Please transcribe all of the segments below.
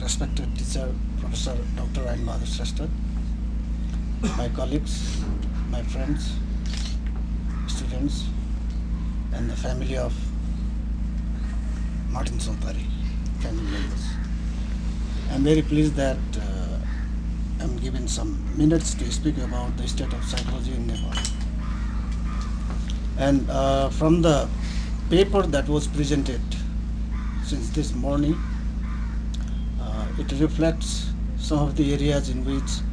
respected teacher, Professor Dr. Ayn Shrestha, my colleagues, my friends, students, and the family of Martin Chautari, family members. I'm very pleased that I'm given some minutes to speak about the state of psychology in Nepal. And from the paper that was presented since this morning, it reflects some of the areas in which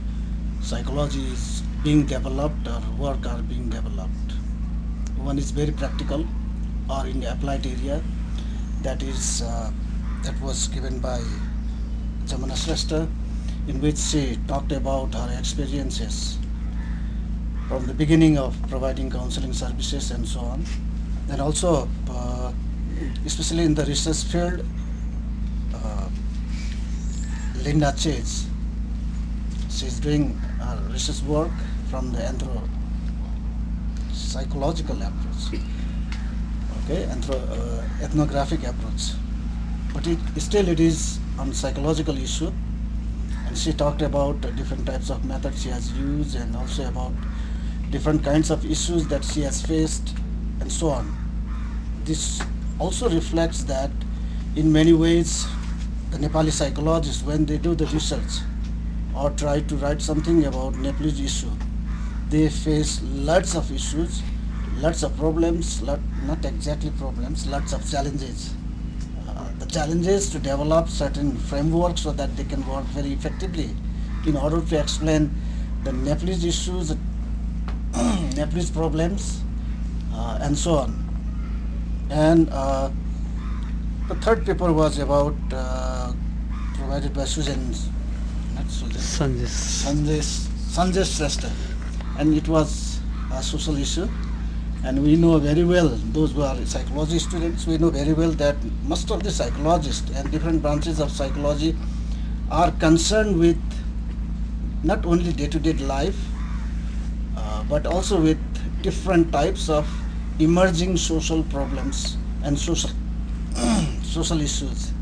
psychology is being developed or work are being developed. One is very practical or in the applied area, that was given by Jamana Shrestha, in which she talked about her experiences from the beginning of providing counseling services and so on. Then also, especially in the research field, Linda Chase, she's doing research work from the psychological approach, okay, ethnographic approach, but it is on psychological issue, and she talked about different types of methods she has used and also about different kinds of issues that she has faced and so on. This also reflects that in many ways the Nepali psychologists, when they do the research or try to write something about Nepalese issue, they face lots of issues, lots of problems, not exactly problems, lots of challenges. The challenges to develop certain frameworks so that they can work very effectively in order to explain the Nepalese issues, Nepalese problems, and so on. And the third paper was about provided by Sanjay Shrestha, and it was a social issue. And we know very well, those who are psychology students, we know very well that most of the psychologists and different branches of psychology are concerned with not only day-to-day life, but also with different types of emerging social problems and social issues.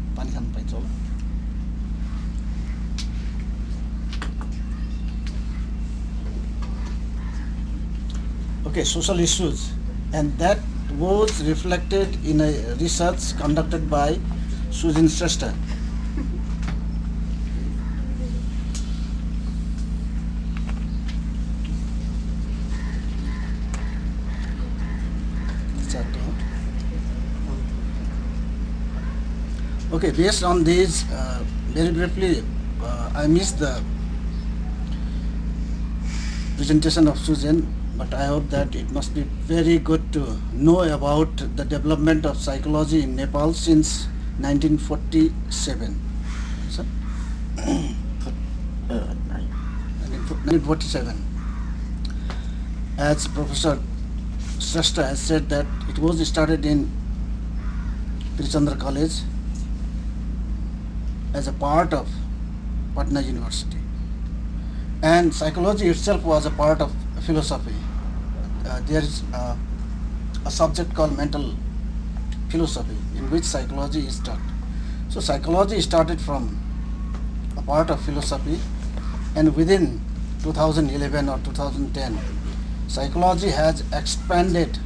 Okay, social issues, and that was reflected in a research conducted by Sushil Shrestha. Okay, based on these, very briefly, I missed the presentation of Susan, but I hope that it must be very good to know about the development of psychology in Nepal since 1947. So, 1947. As Professor Shrestha has said, that it was started in Trichandra College as a part of Patna University. And psychology itself was a part of philosophy. There is a subject called mental philosophy in which psychology is taught. So psychology started from a part of philosophy, and within 2011 or 2010, psychology has expanded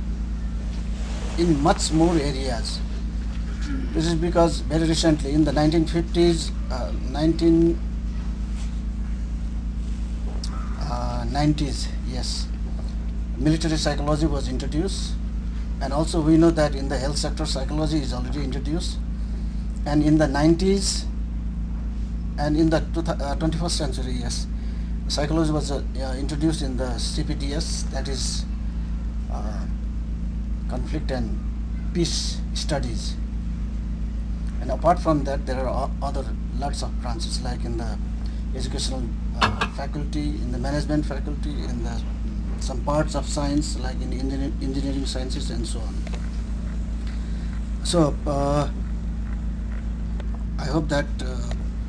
in much more areas. This is because very recently, in the 1950s, 1990s, yes, military psychology was introduced, and also we know that in the health sector psychology is already introduced, and in the 90s and in the 21st century, yes, psychology was introduced in the CPDS, that is conflict and peace studies. And apart from that, there are other lots of branches, like in the educational faculty, in the management faculty, in the some parts of science, like in engineering sciences and so on. So I hope that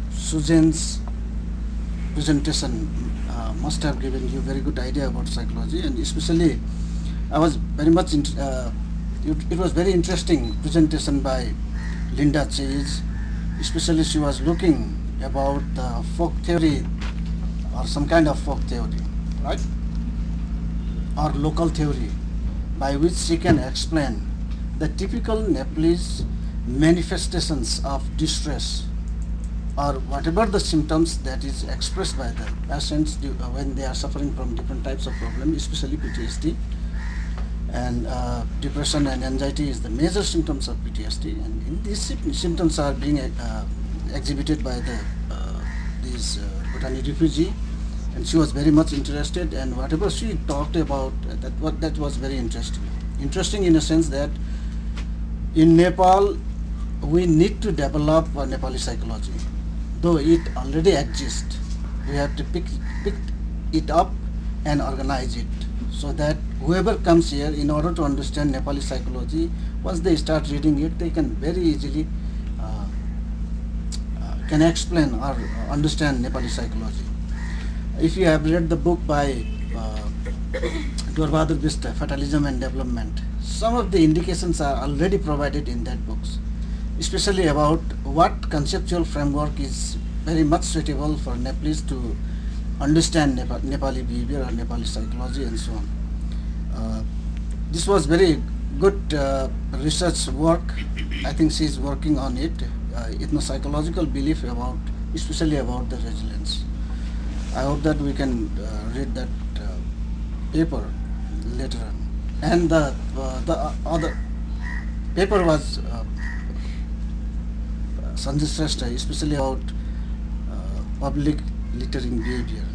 Susan's presentation must have given you a very good idea about psychology, and especially I was very much it was very interesting presentation by Linda Chase. Especially she was looking about the folk theory or some kind of folk theory, right? Or local theory by which she can explain the typical Nepalese manifestations of distress or whatever the symptoms that is expressed by the patients when they are suffering from different types of problems, especially PTSD. And depression and anxiety is the major symptoms of PTSD, and these symptoms are being exhibited by these Bhutani refugee, and she was very much interested, and whatever she talked about, that was very interesting. Interesting in a sense that in Nepal we need to develop Nepali psychology, though it already exists. We have to pick it up and organize it, so that whoever comes here, in order to understand Nepali psychology, once they start reading it, they can very easily can explain or understand Nepali psychology. If you have read the book by Dorbadur Bist, Fatalism and Development, some of the indications are already provided in that books, especially about what conceptual framework is very much suitable for Nepalese to understand Nepali behavior or Nepali psychology and so on. This was very good research work. I think she is working on it, ethno-psychological belief about, especially about the resilience. I hope that we can read that paper later on. And the other paper was Sanjay Shrestha, especially about public littering behavior.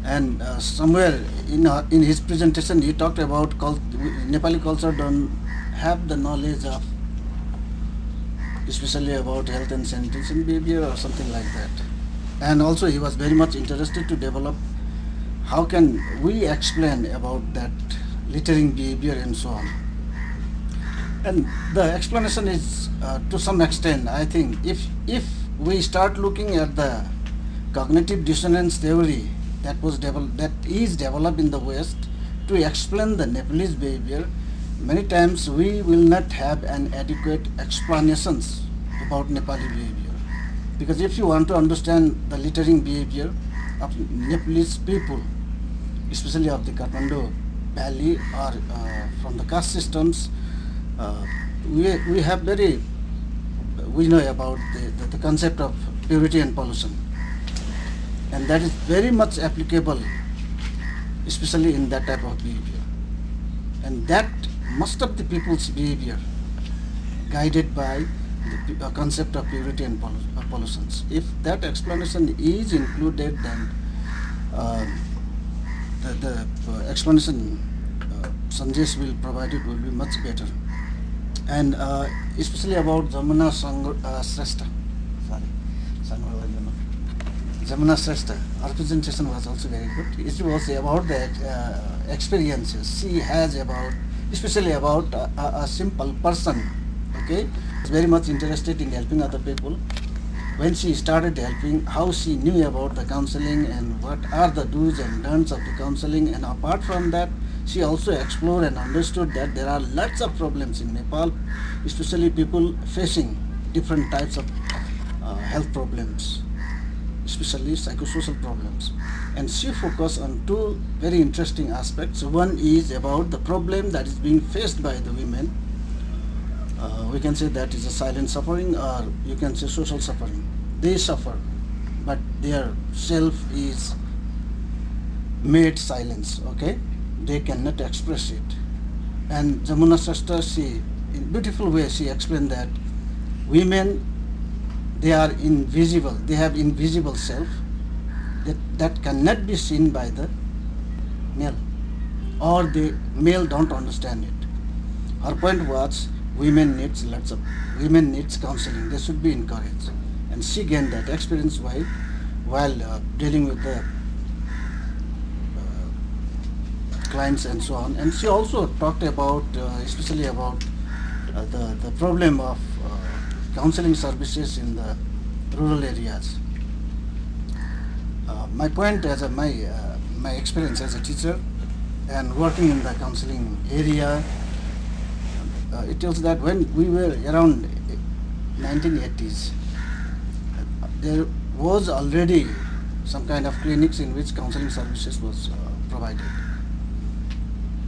And somewhere in his presentation, he talked about Nepali culture don't have the knowledge of, especially about health and sanitation behavior or something like that. And also he was very much interested to develop how can we explain about that littering behavior and so on. And the explanation is to some extent, I think, if we start looking at the cognitive dissonance theory that is developed in the West to explain the Nepalese behavior, many times we will not have an adequate explanations about Nepali behavior. Because if you want to understand the littering behavior of Nepalese people, especially of the Kathmandu Valley or from the caste systems, we know about the concept of purity and pollution, and that is very much applicable, especially in that type of behavior. And that most of the people's behavior guided by the concept of purity and pollutions. If that explanation is included, then the explanation Sanjay will provide it will be much better. And especially about Jamuna Shrestha. Jamuna Shrestha, her presentation was also very good. It was about the experiences she has about, especially about a simple person. Okay, was very much interested in helping other people. When she started helping, how she knew about the counseling and what are the do's and don'ts of the counseling, and apart from that, she also explored and understood that there are lots of problems in Nepal, especially people facing different types of health problems, especially psychosocial problems. And she focused on two very interesting aspects. One is about the problem that is being faced by the women. We can say that is a silent suffering, or you can say social suffering. They suffer, but their self is made silence, okay? They cannot express it. And Jamuna Shrestha, she, in beautiful way, she explained that women, they are invisible, they have invisible self that cannot be seen by the male, or the male don't understand it. Her point was, women needs counseling, they should be encouraged. And she gained that experience while dealing with the clients and so on. And she also talked about, especially about the problem of counseling services in the rural areas. My point as my experience as a teacher and working in the counseling area, it tells that when we were around 1980s, there was already some kind of clinics in which counseling services was provided.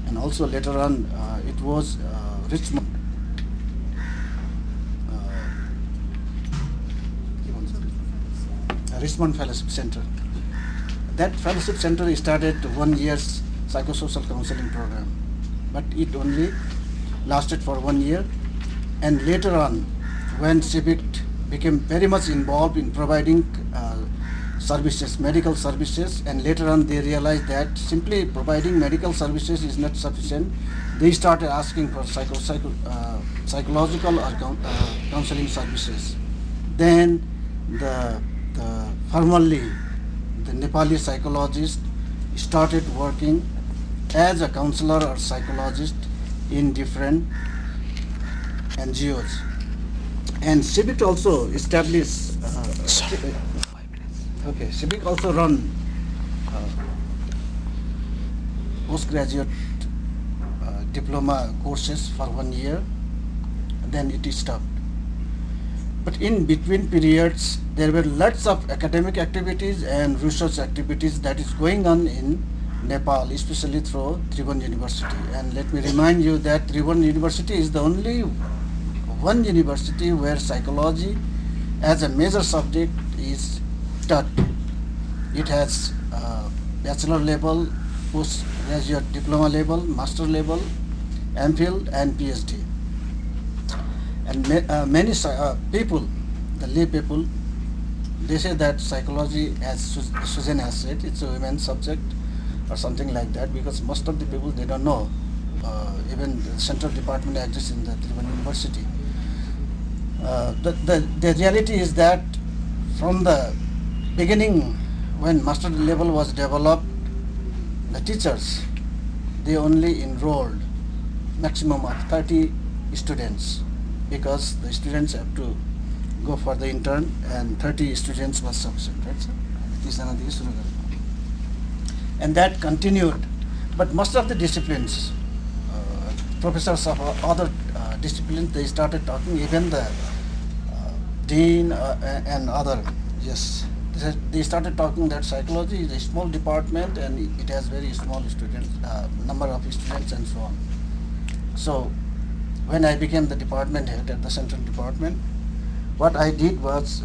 And also later on, it was Richmond. Richmond Fellowship Center. That fellowship center started 1 year's psychosocial counseling program, but it only lasted for 1 year. And later on, when CIVIC became very much involved in providing services, medical services, and later on they realized that simply providing medical services is not sufficient. They started asking for psychological or counseling services. Then formally, the Nepali psychologist started working as a counselor or psychologist in different NGOs. And CIVIC also established, CIVIC also run postgraduate diploma courses for 1 year, then it is stopped. But in between periods, there were lots of academic activities and research activities that is going on in Nepal, especially through Tribhuvan University. And let me remind you that Tribhuvan University is the only one university where psychology as a major subject is taught. It has bachelor level, postgraduate diploma level, master level, MPhil and PhD. And many people, the lay people, they say that psychology, as Susan has said, it's a women's subject or something like that, because most of the people, they don't know. Even the central department exists in the Tribhuvan University. The reality is that from the beginning, when master level was developed, the teachers, they only enrolled maximum of 30 students, because the students have to go for the intern, and 30 students was sufficient, right, sir? And that continued. But most of the disciplines, professors of other disciplines, they started talking, even the dean and other, yes, they started talking that psychology is a small department and it has very small students, number of students and so on. So when I became the department head at the central department, what I did was,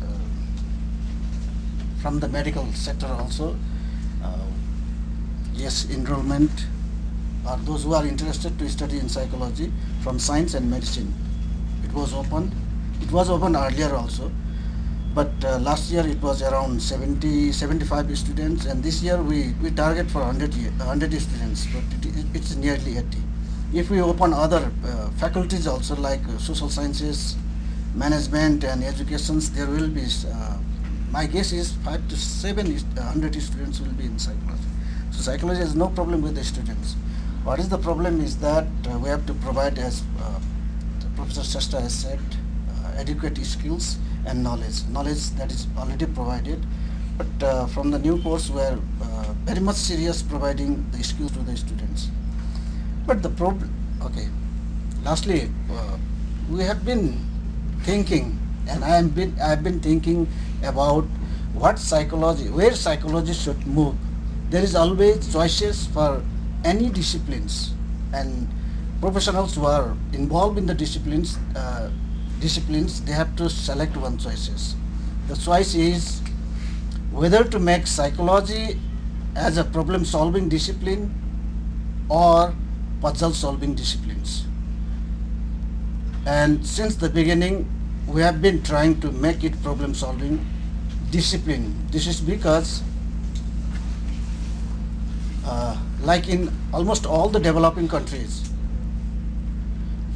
from the medical sector also, yes, enrollment, or those who are interested to study in psychology from science and medicine. It was open. It was open earlier also, but last year it was around 75 students, and this year we target for 100 students, but it's nearly 80. If we open other faculties also, like social sciences, management and educations, there will be, my guess is 500 to 700 students will be in psychology. So psychology has no problem with the students. What is the problem is that we have to provide, as Professor Shasta has said, adequate skills and knowledge. Knowledge that is already provided, but from the new course we are very much serious providing the skills to the students. But the problem, okay, lastly, we have been thinking, and I have been thinking about where psychology should move. There is always choices for any disciplines, and professionals who are involved in the disciplines, they have to select one choices. The choice is whether to make psychology as a problem-solving discipline or puzzle-solving disciplines. And since the beginning, we have been trying to make it problem-solving discipline. This is because, like in almost all the developing countries,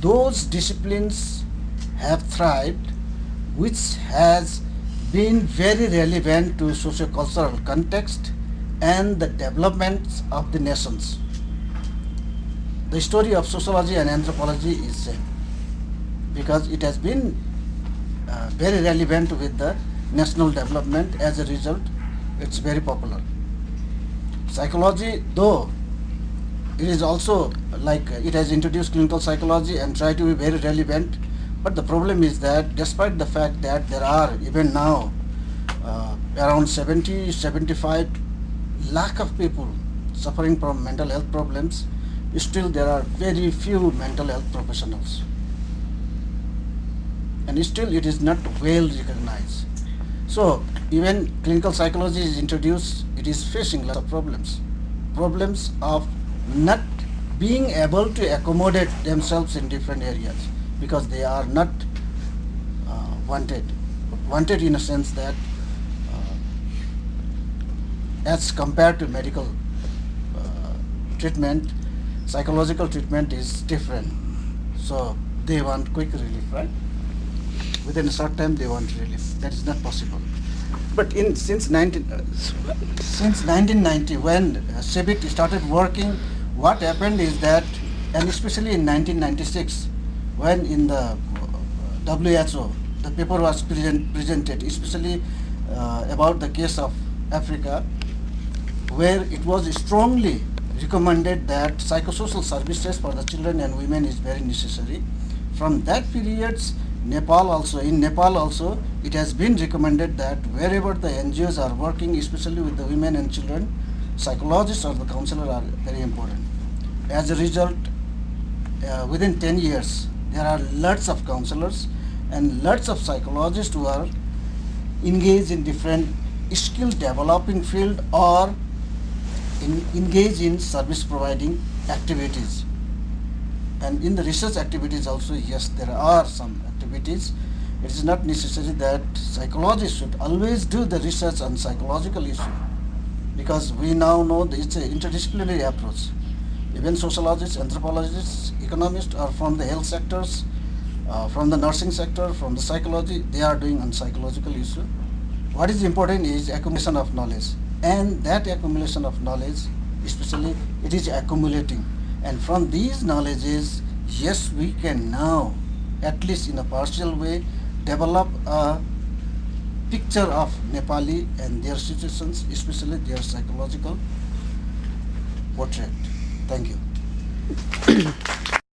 those disciplines have thrived, which has been very relevant to socio-cultural context and the development of the nations. The story of sociology and anthropology is same, because it has been very relevant with the national development. As a result, it's very popular. Psychology, though it is also like it has introduced clinical psychology and try to be very relevant, but the problem is that despite the fact that there are even now around 70-75 lakh of people suffering from mental health problems, still there are very few mental health professionals, and still it is not well recognized. So even clinical psychology is introduced, it is facing lots of problems of not being able to accommodate themselves in different areas because they are not wanted in a sense that as compared to medical treatment, psychological treatment is different. So they want quick relief, right? Within a short time they want relief. That is not possible. But since 1990, when CIVIC started working, what happened is that, and especially in 1996, when in the WHO, the paper was presented, especially about the case of Africa, where it was strongly recommended that psychosocial services for the children and women is very necessary. From that period, in Nepal also, it has been recommended that wherever the NGOs are working, especially with the women and children, psychologists or the counselor are very important. As a result, within 10 years, there are lots of counselors and lots of psychologists who are engaged in different skill developing field or engage in service providing activities. And in the research activities also, yes, there are some activities. It is not necessary that psychologists should always do the research on psychological issue, because we now know that it's an interdisciplinary approach. Even sociologists, anthropologists, economists are from the health sectors, from the nursing sector, from the psychology, they are doing on psychological issue. What is important is accumulation of knowledge, and that accumulation of knowledge, especially, it is accumulating. And from these knowledges, yes, we can now, at least in a partial way, develop a picture of Nepali and their situations, especially their psychological portrait. Thank you.